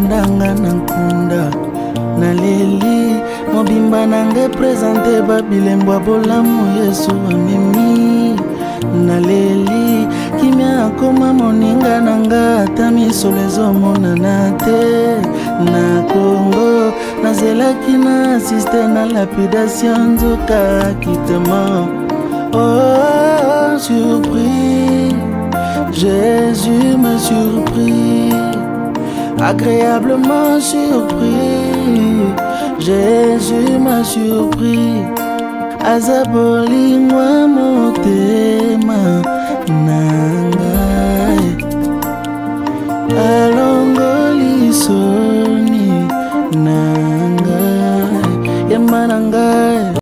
ndanga na nkunda naleli mobimba nange présente babilembwa bolamu Yesu amemi naleli kimia akoma moninga nanga ata misolo ezomonana te na Congo nazelaki na asiste na lapidation nzoka kitema. Oh surpris, Jésus me surprit, agréablement surpris, Jésus m'a surpris. Azabolingwa motema nangai, alongoli soni nangai, yema nangai